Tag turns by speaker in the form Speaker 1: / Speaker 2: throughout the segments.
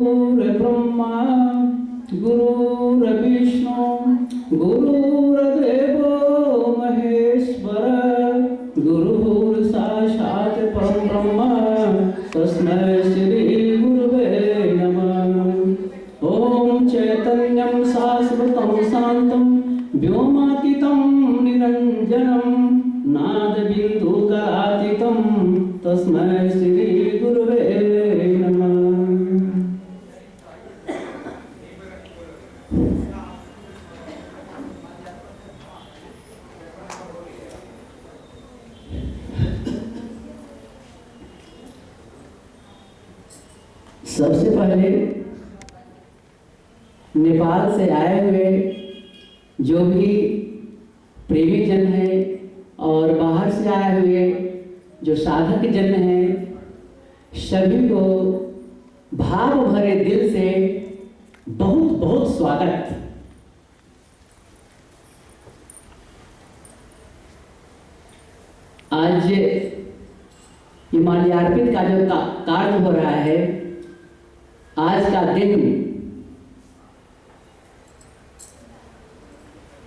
Speaker 1: गुरुर्ब्रह्मा गुरुर्विष्णु गुरुर्देवो महेश्वर गुरुः साक्षात् परब्रह्म तस्मै श्री गुरुवे नमः। ओम चैतन्यं शाश्वतं शान्तं व्योमातीतं निरञ्जनं नादबिन्दुकलातीतं तस्मै श्री गुरुवे नमः। सबसे पहले नेपाल से आए हुए जो भी प्रेमी जन हैं और बाहर से आए हुए जो साधक जन हैं, सभी को भाव भरे दिल से बहुत बहुत स्वागत। आज हिमालयार्पित का जो कार्य हो रहा है, आज का दिन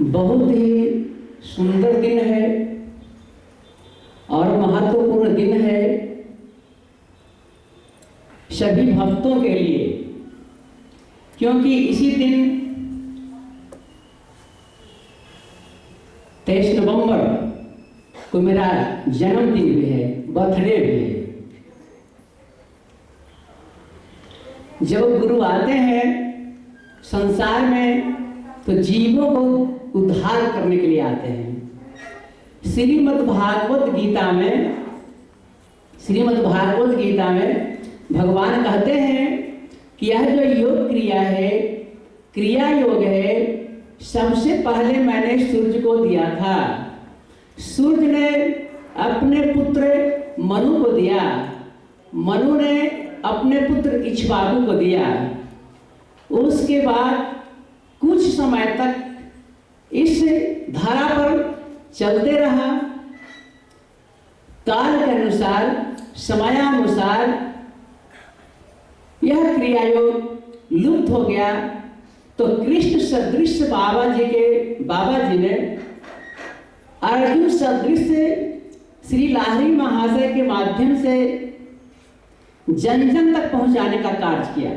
Speaker 1: बहुत ही सुंदर दिन है और महत्वपूर्ण दिन है सभी भक्तों के लिए, क्योंकि इसी दिन 23 नवंबर को मेरा जन्मदिन भी है, बर्थडे भी है। जब गुरु आते हैं संसार में तो जीवों को उद्धार करने के लिए आते हैं। श्रीमद् भागवत गीता में भगवान कहते हैं कि यह जो योग क्रिया है, क्रिया योग है, सबसे पहले मैंने सूर्य को दिया था। सूर्य ने अपने पुत्र मनु को दिया, मनु ने अपने पुत्र इक्ष्वाकु को दिया। उसके बाद कुछ समय तक इस धारा पर चलते रहा। काल के अनुसार, समयानुसार यह क्रिया योग लुप्त हो गया। तो कृष्ण सदृश बाबा जी ने अर्जुन सदृश श्री लाहिरी महाशय के माध्यम से जन जन तक पहुंचाने का कार्य किया।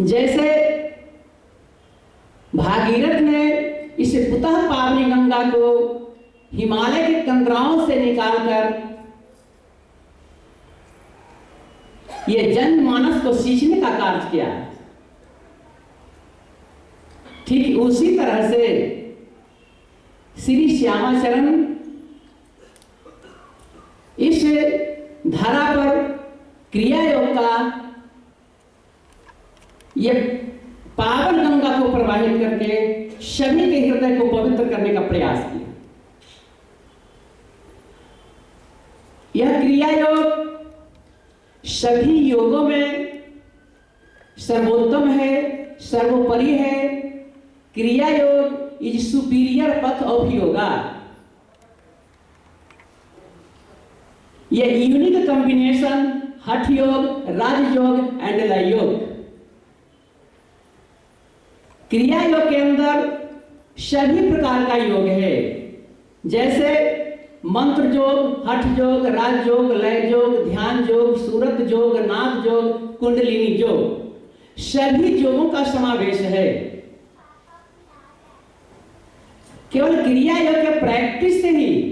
Speaker 1: जैसे भागीरथ ने इस पुतः पावनी गंगा को हिमालय के कंदराओं से निकालकर ये जनमानस को सींचने का कार्य किया, ठीक उसी तरह से श्री श्यामाचरण इस धारा पर क्रिया योग का ये पावन गंगा को प्रवाहित करके सभी के हृदय को पवित्र करने का प्रयास किया। यह क्रिया योग सभी योगों में सर्वोत्तम है, सर्वोपरि है। क्रिया योग is superior path of yoga. ये यूनिक कॉम्बिनेशन हठ योग, राज योग एंड लय योग। क्रिया योग के अंदर सभी प्रकार का योग है, जैसे मंत्र योग, हठ योग, राज योग, लय योग, ध्यान योग, सूरत योग, नाद योग, कुंडलिनी योग, सभी योगों का समावेश है। केवल क्रिया योग के प्रैक्टिस से ही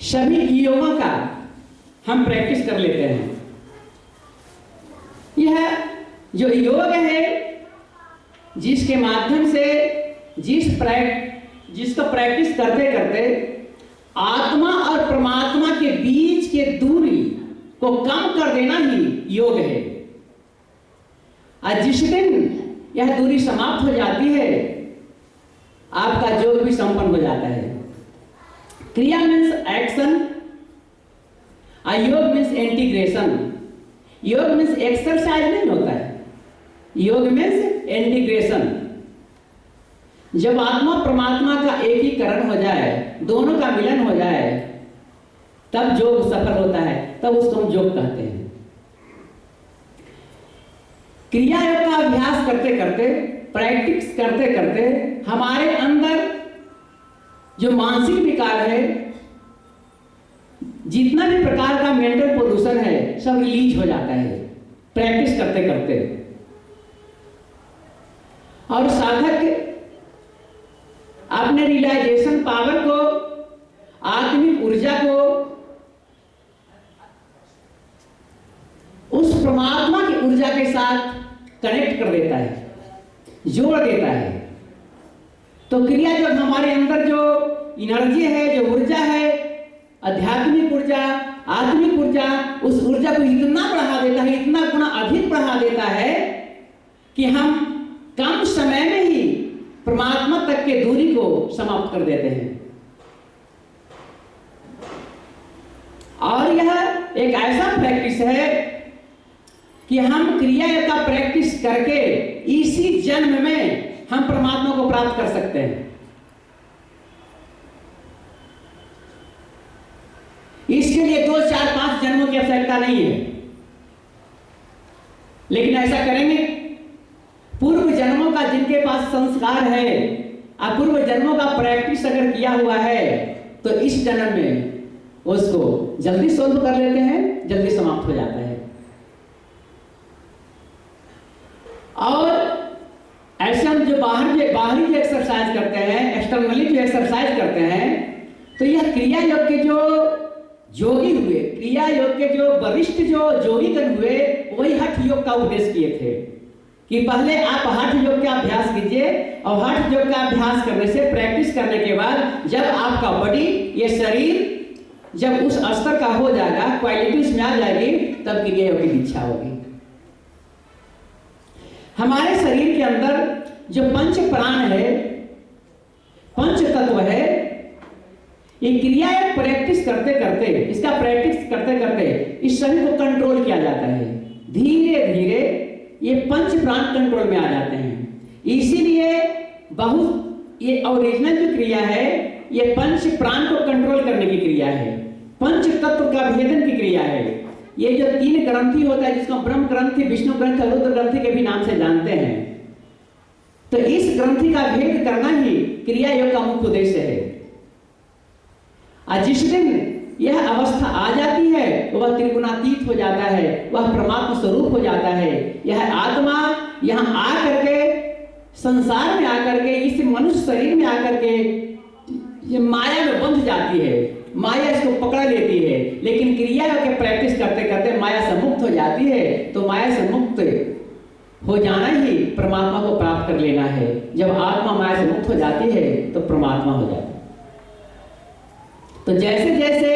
Speaker 1: सभी योगों का हम प्रैक्टिस कर लेते हैं। यह जो योग है, जिसके माध्यम से जिसको प्रैक्टिस करते करते आत्मा और परमात्मा के बीच के दूरी को कम कर देना ही योग है। और जिस दिन यह दूरी समाप्त हो जाती है, आपका योग भी संपन्न हो जाता है। क्रिया मीन्स एक्शन, योग मीन्स इंटीग्रेशन। योग मीन्स एक्सरसाइज नहीं होता है, योग मीन्स इंटीग्रेशन। जब आत्मा परमात्मा का एकीकरण हो जाए, दोनों का मिलन हो जाए, तब योग सफल होता है, तब उसको हम योग कहते हैं। क्रिया योग का अभ्यास करते करते, प्रैक्टिस करते करते हमारे अंदर जो मानसिक विकार है, जितना भी प्रकार का मेंटल पोल्यूशन है, सब रिलीज हो जाता है प्रैक्टिस करते करते। और साधक अपने रियलाइजेशन पावर को, आत्मिक ऊर्जा को उस परमात्मा की ऊर्जा के साथ कनेक्ट कर देता है, जोड़ देता है। तो क्रिया योग हमारे अंदर जो एनर्जी है, जो ऊर्जा है, आध्यात्मिक ऊर्जा, आत्मिक ऊर्जा, उस ऊर्जा को इतना बढ़ा देता है, इतना गुना अधिक बढ़ा देता है कि हम कम समय में ही परमात्मा तक के दूरी को समाप्त कर देते हैं। और यह एक ऐसा प्रैक्टिस है कि हम क्रिया योग का प्रैक्टिस करके इसी जन्म में हम परमात्मा को प्राप्त कर सकते हैं। इसके लिए 2, 4, 5 जन्मों की आवश्यकता नहीं है, लेकिन ऐसा करेंगे पूर्व जन्मों का जिनके पास संस्कार है, पूर्व जन्मों का प्रैक्टिस अगर किया हुआ है, तो इस जन्म में उसको जल्दी सोल्व कर लेते हैं, जल्दी समाप्त हो जाता है। और ऐसे हम जो बाहरी जो एक्सरसाइज करते हैं, एक्सटर्नली जो एक्सरसाइज करते हैं, तो यह क्रिया योग के जो योगी हुए, क्रिया योग के जो वरिष्ठ जो योगीगण हुए, वही हठ योग का उपदेश किए थे कि पहले आप हठ योग का अभ्यास कीजिए, और हठ योग का अभ्यास करने से, प्रैक्टिस करने के बाद जब आपका बॉडी, ये शरीर जब उस स्तर का हो जाएगा, क्वालिटी उसमें आ जाएगी, तब क्रिया योग की दीक्षा होगी। हमारे शरीर के अंदर जो पंच प्राण है, पंच तत्व है, ये क्रिया प्रैक्टिस करते करते, इसका प्रैक्टिस करते करते इस शरीर को कंट्रोल किया जाता है। धीरे धीरे ये पंच प्राण कंट्रोल में आ जाते हैं। इसीलिए बहुत ये ओरिजिनल जो क्रिया है, ये पंच प्राण को कंट्रोल करने की क्रिया है, पंच तत्व का भेदन की क्रिया है। ये जो 3 ग्रंथि होता है, जिसको ब्रह्म ग्रंथि, विष्णु ग्रंथि, रुद्र ग्रंथि के भी नाम से जानते हैं, तो इस ग्रंथि का भेद करना ही क्रिया योग का मुख्य उद्देश्य है। जिस दिन यह अवस्था आ जाती है, वह त्रिगुणातीत हो जाता है, वह परमात्मा स्वरूप हो जाता है। यह आत्मा यहाँ आकर के, संसार में आकर के, इस मनुष्य शरीर में आकर के ये माया में बंध जाती है, माया इसको पकड़ लेती है। लेकिन क्रिया के प्रैक्टिस करते करते माया से मुक्त हो जाती है। तो माया से मुक्त हो जाना ही परमात्मा को प्राप्त कर लेना है। जब आत्मा माया से मुक्त हो जाती है तो परमात्मा हो जाता है। तो जैसे जैसे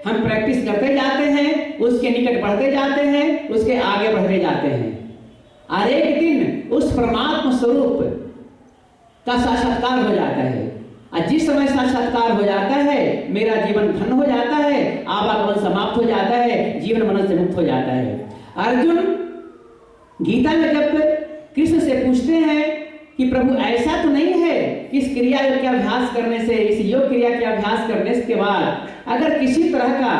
Speaker 1: हम प्रैक्टिस करते जाते हैं, उसके निकट बढ़ते जाते हैं, उसके आगे बढ़ते जाते हैं, और एक दिन उस परमात्मा स्वरूप का साक्षात्कार हो जाता है। और जिस समय साक्षात्कार हो जाता है, मेरा जीवन धन्य हो जाता है, आवागमन समाप्त हो जाता है, जीवन मरण से मुक्त हो जाता है। अर्जुन गीता में जब कृष्ण से पूछते हैं कि प्रभु ऐसा तो नहीं है कि इस क्रिया योग के अभ्यास करने से, इस योग क्रिया के अभ्यास करने के बाद अगर किसी तरह का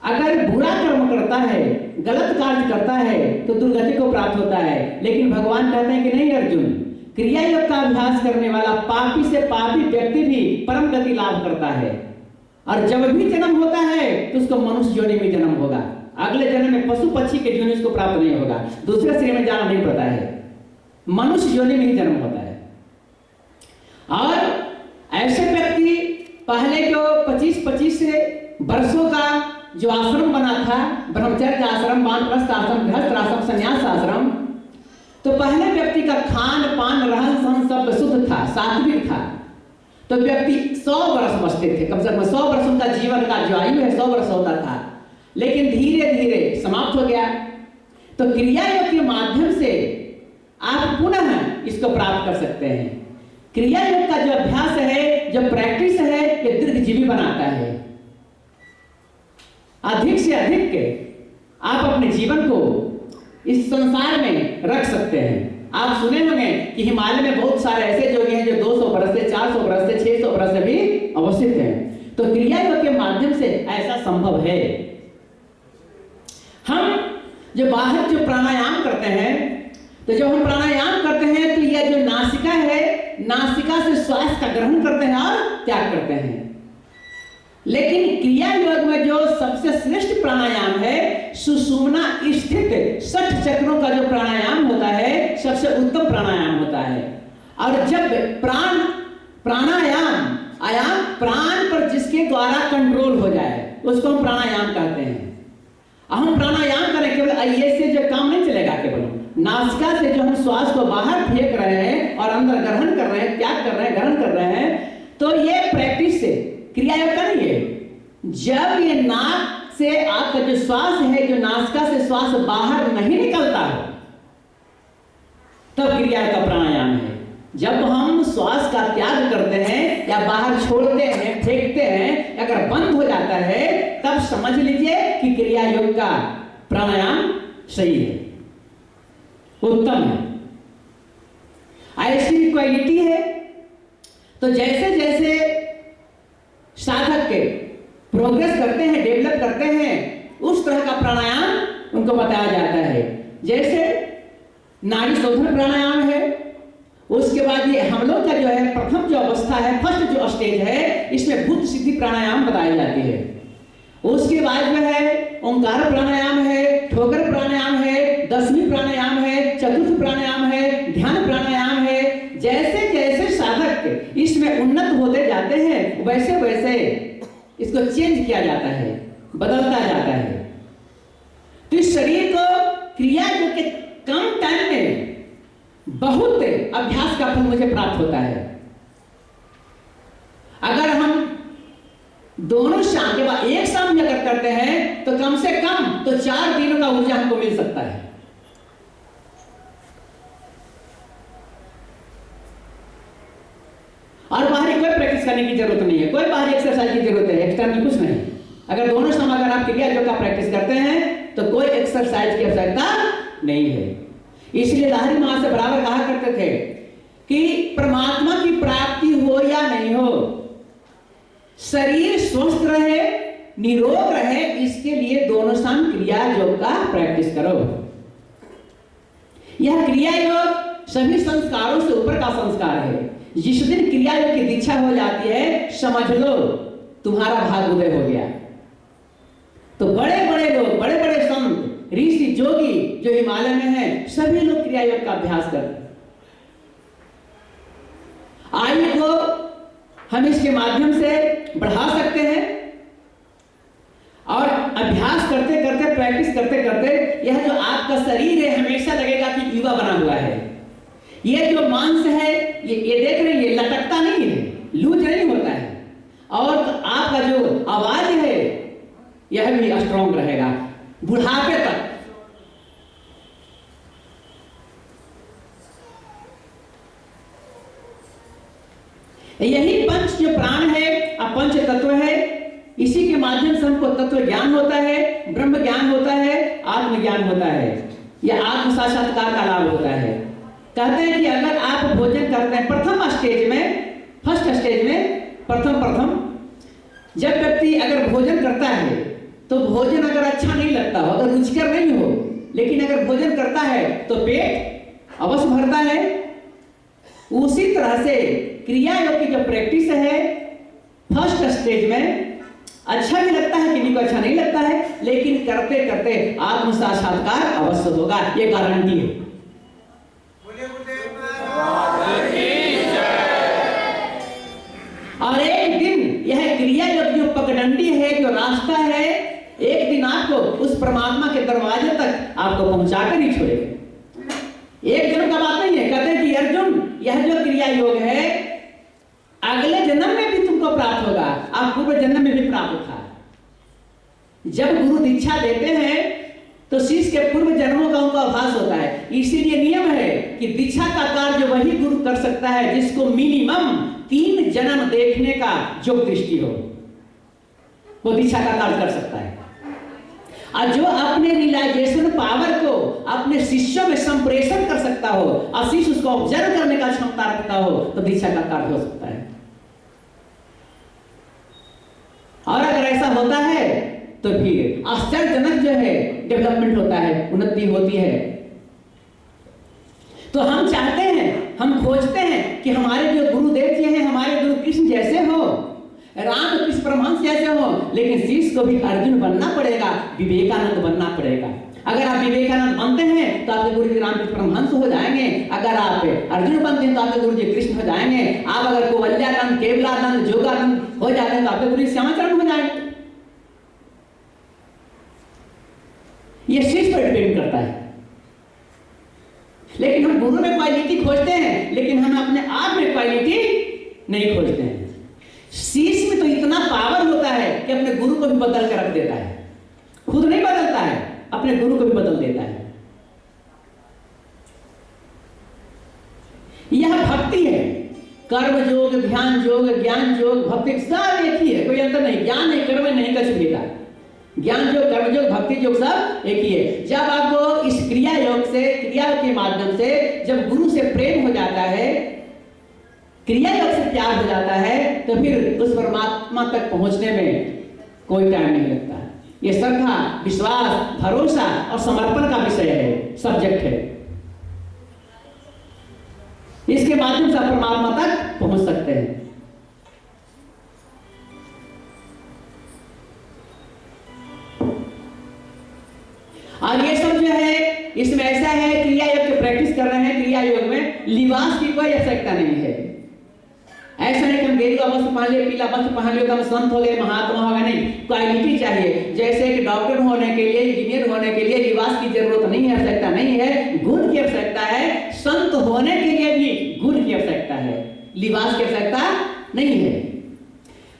Speaker 1: अगर बुरा कर्म करता है, गलत कार्य करता है, तो दुर्गति को प्राप्त होता है। लेकिन भगवान कहते हैं कि नहीं अर्जुन, क्रिया योग का अभ्यास करने वाला पापी से पापी व्यक्ति भी परम गति लाभ करता है, और जब भी जन्म होता है तो उसको मनुष्य योनि में जन्म होगा, अगले जन्म में पशु पक्षी के योनि उसको प्राप्त नहीं होगा, दूसरे शरीर में जाना नहीं पड़ता है, मनुष्य योनि में ही जन्म होता है। और ऐसे व्यक्ति पहले जो 25-25 वर्षों का जो आश्रम बना था, ब्रह्मचर्य आश्रम, वानप्रस्थ आश्रम, गृहस्थ आश्रम, संन्यास आश्रम, तो पहले व्यक्ति का खान पान रहन सहन सब शुद्ध था, सात्विक था, तो व्यक्ति 100 वर्ष बचते थे, कम से कम 100 वर्ष उनका जीवन का जो आयु है 100 वर्ष होता था। लेकिन धीरे धीरे समाप्त हो गया। तो क्रिया योग के माध्यम से आप पुनः इसको प्राप्त कर सकते हैं। क्रिया योग का जो अभ्यास है, जो प्रैक्टिस है, ये दीर्घजीवी बनाता है। अधिक से अधिक आप अपने जीवन को इस संसार में रख सकते हैं। आप सुने होंगे कि हिमालय में बहुत सारे ऐसे योगी हैं जो 200 वर्ष से, 400 वर्ष से, 600 वर्ष से भी अवस्थित हैं। तो क्रिया योग के माध्यम से ऐसा संभव है। हम जो बाहर जो प्राणायाम करते हैं, तो जब हम प्राणायाम करते हैं तो यह जो नासिका है, नासिका से श्वास का ग्रहण करते हैं और त्याग करते हैं। लेकिन क्रिया योग में जो सबसे श्रेष्ठ प्राणायाम है, सुषुम्ना स्थित 60 चक्रों का जो प्राणायाम होता है, सबसे उत्तम प्राणायाम होता है। और जब प्राणायाम आयाम प्राण पर जिसके द्वारा कंट्रोल हो जाए, उसको हम प्राणायाम कहते हैं। हम प्राणायाम करें, केवल ये से जो काम नहीं चलेगा, केवल नासिका से जो हम श्वास को बाहर फेंक रहे हैं और अंदर ग्रहण कर रहे हैं, त्याग कर रहे हैं, ग्रहण कर रहे हैं, तो ये प्रैक्टिस से क्रिया योग का नहीं है। जब ये नाक से आपका जो श्वास है, जो नासिका से श्वास बाहर नहीं निकलता है, तब क्रिया का प्राणायाम है। जब हम श्वास का त्याग करते हैं या बाहर छोड़ते हैं, फेंकते हैं, अगर बंद हो जाता है, तब समझ लीजिए कि क्रिया योग का प्राणायाम सही है, उत्तम है। ऐसी क्वालिटी है। तो जैसे जैसे साधक के प्रोग्रेस करते हैं, डेवलप करते हैं, उस तरह का प्राणायाम उनको बताया जाता है। जैसे नाड़ी शोधन प्राणायाम है, उसके बाद ये हम लोग का जो है प्रथम जो अवस्था है, फर्स्ट जो स्टेज है, इसमें भूत सिद्धि प्राणायाम बताई जाती है। उसके बाद में है ओंकार प्राणायाम है, ठोकर प्राणायाम है, 10वीं प्राणायाम है, चतुर्थ प्राणायाम है, ध्यान प्राणायाम है। जैसे जैसे साधक इसमें उन्नत होते जाते हैं, वैसे वैसे इसको चेंज किया जाता है, बदलता जाता है। तो इस शरीर को क्रिया जो कि कम टाइम में बहुत अभ्यास का फल मुझे प्राप्त होता है। अगर हम दोनों शाम के बाद एक शाम में अगर करते हैं, तो कम से कम तो 4 दिनों का ऊर्जा हमको मिल सकता है। और बाहरी कोई प्रैक्टिस करने की जरूरत नहीं है, कोई बाहरी एक्सरसाइज की जरूरत है, एक्सटर्नल कुछ नहीं। अगर दोनों शाम अगर आप क्रिया योग का प्रैक्टिस करते हैं, तो कोई एक्सरसाइज की आवश्यकता नहीं है। इसलिए लहरी महाशय बराबर कहा करते थे कि परमात्मा की प्राप्ति हो या नहीं हो, शरीर स्वस्थ रहे, निरोग रहे, इसके लिए दोनों शाम क्रिया योग का प्रैक्टिस करो। यह क्रिया योग सभी संस्कारों से ऊपर का संस्कार है। जिस दिन क्रिया योग की दीक्षा हो जाती है, समझ लो तुम्हारा भाग उदय हो गया। तो बड़े बड़े लोग, बड़े बड़े संत, ऋषि, जोगी जो हिमालय में हैं, सभी लोग क्रिया योग का अभ्यास करते हैं। आयु को हम इसके माध्यम से बढ़ा सकते हैं और अभ्यास करते करते, प्रैक्टिस करते करते, यह जो आपका शरीर है हमेशा लगेगा कि युवा बना हुआ है। ये जो मांस है, ये देख रहे हैं, ये लटकता नहीं है, लूज नहीं होता है। और आपका जो आवाज है, यह भी स्ट्रॉन्ग रहेगा बुढ़ापे तक। यही पंच जो प्राण है, पंच तत्व है, इसी के माध्यम से हमको तत्व ज्ञान होता है, ब्रह्म ज्ञान होता है, आत्मज्ञान होता है, यह आत्म साक्षात्कार का लाभ होता है। कहते हैं कि अगर आप भोजन करते हैं प्रथम स्टेज में, फर्स्ट स्टेज में, प्रथम जब व्यक्ति अगर भोजन करता है, तो भोजन अगर अच्छा नहीं लगता हो, अगर रुचिकर नहीं हो, लेकिन अगर भोजन करता है तो पेट अवश्य भरता है। उसी तरह से क्रिया योग की जो प्रैक्टिस है, फर्स्ट स्टेज में अच्छा भी लगता है, किसी को अच्छा नहीं लगता है, लेकिन करते करते आत्म साक्षात्कार अवश्य होगा, ये गारंटी है। और एक दिन यह क्रिया योग जो पगडंडी है, जो रास्ता है, एक दिन आपको उस परमात्मा के दरवाजे तक आपको पहुंचाकर ही छोड़ेगा। एक दिन का बात नहीं है। कहते हैं कि अर्जुन, यह जो क्रिया योग है अगले जन्म में भी तुमको प्राप्त होगा, आप पूर्व जन्म में भी प्राप्त था। जब गुरु दीक्षा देते हैं तो शिष्य के पूर्व जन्मों का उनको आभास होता है। इसीलिए नियम है कि दीक्षा का कार्य वही गुरु कर सकता है जिसको मिनिमम 3 जन्म देखने का जो दृष्टि हो, वो दीक्षा का कार्य कर सकता है। और जो अपने रियलाइजेशन पावर को अपने शिष्यों में संप्रेषण कर सकता हो और शिष्य उसको ऑब्जर्व करने का क्षमता रखता हो, तो दीक्षा का कार्य हो सकता है। और अगर ऐसा होता है तो फिर आश्चर्यजनक जो है डेवलपमेंट होता है, उन्नति होती है। तो हम चाहते हैं, हम खोजते हैं कि हमारे जो गुरुदेव जी हैं, हमारे गुरु कृष्ण जैसे हो, राम कृष्ण परमहंस जैसे हो, लेकिन शिष्य को भी अर्जुन बनना पड़ेगा, विवेकानंद बनना पड़ेगा। अगर आप विवेकानंद बनते हैं तो आपके गुरु जी रामकृष्ण परमहंस हो जाएंगे, अगर आप अर्जुन बनते हैं तो आपके गुरु जी कृष्ण हो जाएंगे, आप अगर कुवल्यानंद, केवलानंद, जोगानंद हो जाते हैं तो आपके गुरु श्यामाचरण हो जाएंगे। ये शिष्य पर डिपेंड करता है। लेकिन हम गुरु में क्वालिटी खोजते हैं, लेकिन हम अपने आप में क्वालिटी नहीं खोजते हैं। शिष्य में तो इतना पावर होता है कि अपने गुरु को भी बदल कर रख देता है, खुद नहीं बदलता है, अपने गुरु को भी बदल देता है। यह भक्ति है। कर्म योग, ध्यान योग, ज्ञान योग, भक्ति सब एक ही है, कोई अंतर नहीं। ज्ञान नहीं, कर्म नहीं, कछ भेदा। ज्ञान योग, कर्म योग, भक्ति योग सब एक ही है। जब आपको इस क्रिया योग से, क्रिया के माध्यम से जब गुरु से प्रेम हो जाता है, क्रिया योग से प्यार हो जाता है, तो फिर उस परमात्मा तक पहुंचने में कोई टाइम नहीं लगता। ये श्रद्धा, विश्वास, भरोसा और समर्पण का विषय है, सब्जेक्ट है। इसके माध्यम से आप परमात्मा तक पहुंच सकते हैं। और ये सब जो है, इसमें ऐसा है, क्रिया योग की प्रैक्टिस कर रहे हैं, क्रिया योग में लिबास की कोई आवश्यकता नहीं है। ऐसा नहीं कि हम गेरुआ वस्त्र पहन लिए, पीला वस्त्र पहन लिया तो हम संत हो गए, महात्मा हो गए, नहीं। क्वालिटी चाहिए। जैसे कि डॉक्टर होने के लिए, इंजीनियर होने के लिए लिबास की जरूरत नहीं है, आवश्यकता नहीं है, गुण की आवश्यकता है। संत होने के लिए भी गुण की आवश्यकता है, लिबास की आवश्यकता नहीं है।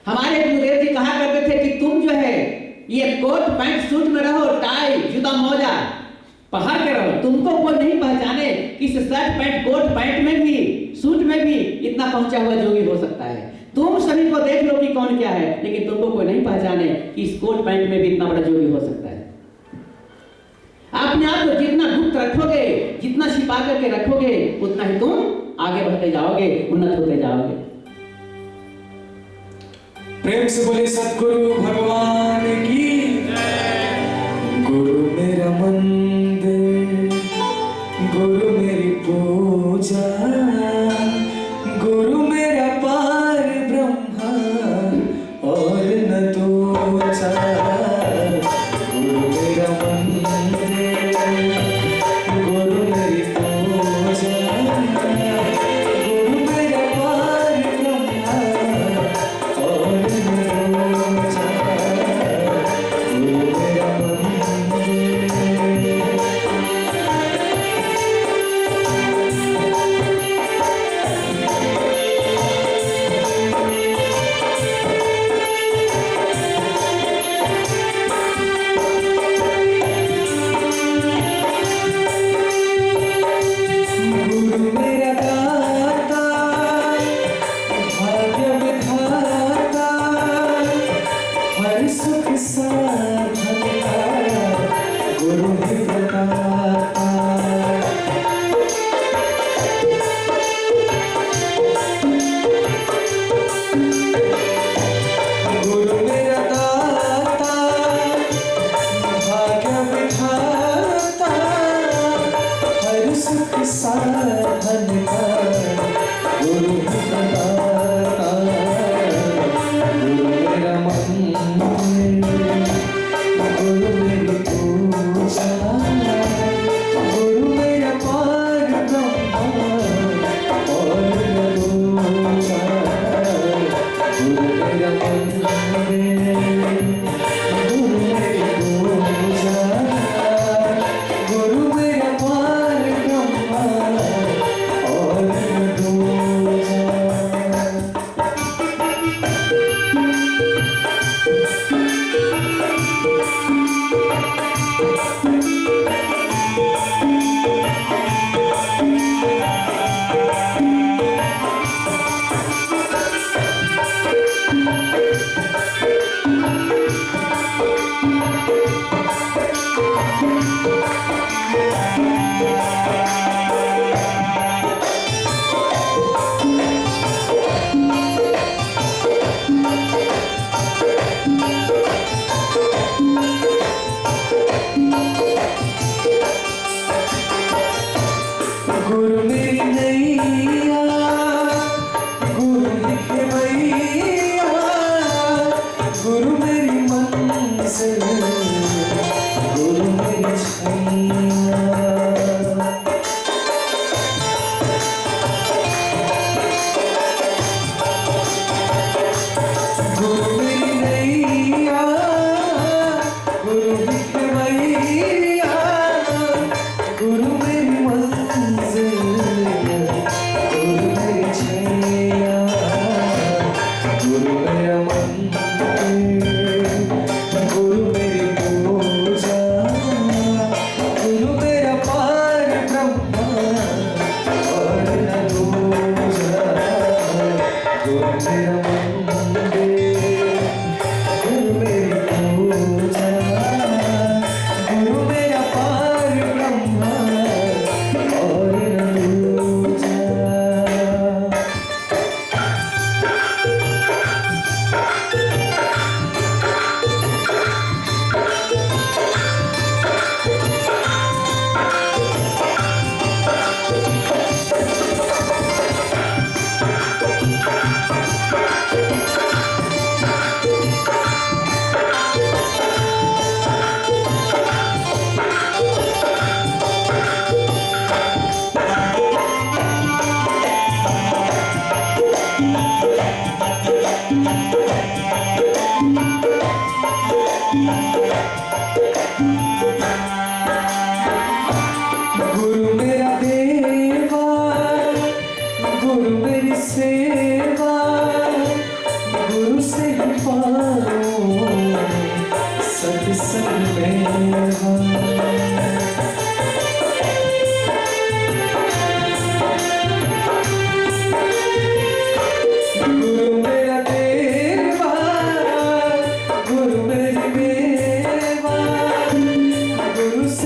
Speaker 1: हमारे गुरुदेव जी कहा करते थे कि तुम जो है ये कोट पैंट सूट में रहो, टाई जूता मोजा पहन के रहो, तुमको कोई नहीं पहचाने कि इस शर्ट पैंट, कोट पैंट में भी, सूट में भी इतना पहुंचा हुआ जोगी हो सकता है। तुम सभी को देख लो कि कौन क्या है, लेकिन तुमको कोई नहीं पहचाने कि इस कोट पैंट में भी इतना बड़ा जोगी हो सकता है। अपने आप को जितना गुप्त रखोगे, जितना छिपा करके रखोगे, उतना ही तुम आगे बढ़ते जाओगे, उन्नत होते जाओगे।
Speaker 2: प्रेम से बोले सतगुरु भगवान की। गुरु मेरा मंदिर, गुरु मेरी पूजा, गुरु मेरा पार ब्रह्मा और न दूजा। गुरु मेरा मंदिर, गुरु मेरी पूजा, गुरु मेरा पार ब्रह्मा और न दूजा। गुरु मेरा मंदिर। गुरु मेरा दाता, भाग्य विधाता, हर सुख साधन का गुरु ही बताता। गुरु मेरा दाता, भाग्य विधाता, हर सुख साधन का गुरु ही बताता। गुरु मेरा मंदिर, गुरु मेरी पूजा,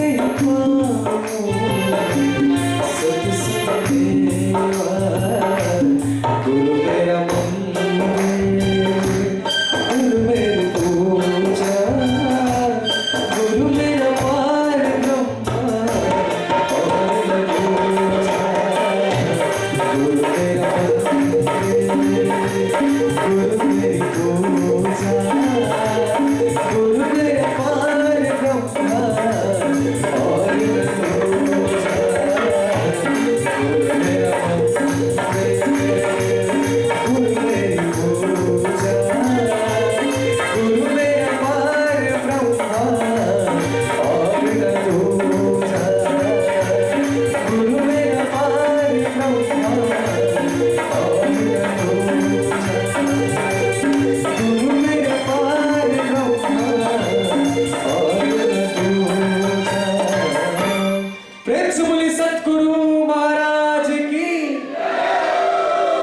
Speaker 2: नहीं पाऊं सत्संग देवा गुरु मेरा मंदिर गुरु मेरी पूजा गुरु मेरा पार ब्रह्मा और पूजा गुरु मेरा मंदिर गुरु मेरी पूजा गुरु मेरा पार ब्रह्मा और पूजा गुरु मेरा मंदिर गुरु मेरी पूजा गुरु मेरा पार ब्रह्मा और पूजा गुरु मेरा पार ब्रह्मा और पूजा गुरु मेरा पार ब्रह्मा और पूजा। प्रेम से बोलिए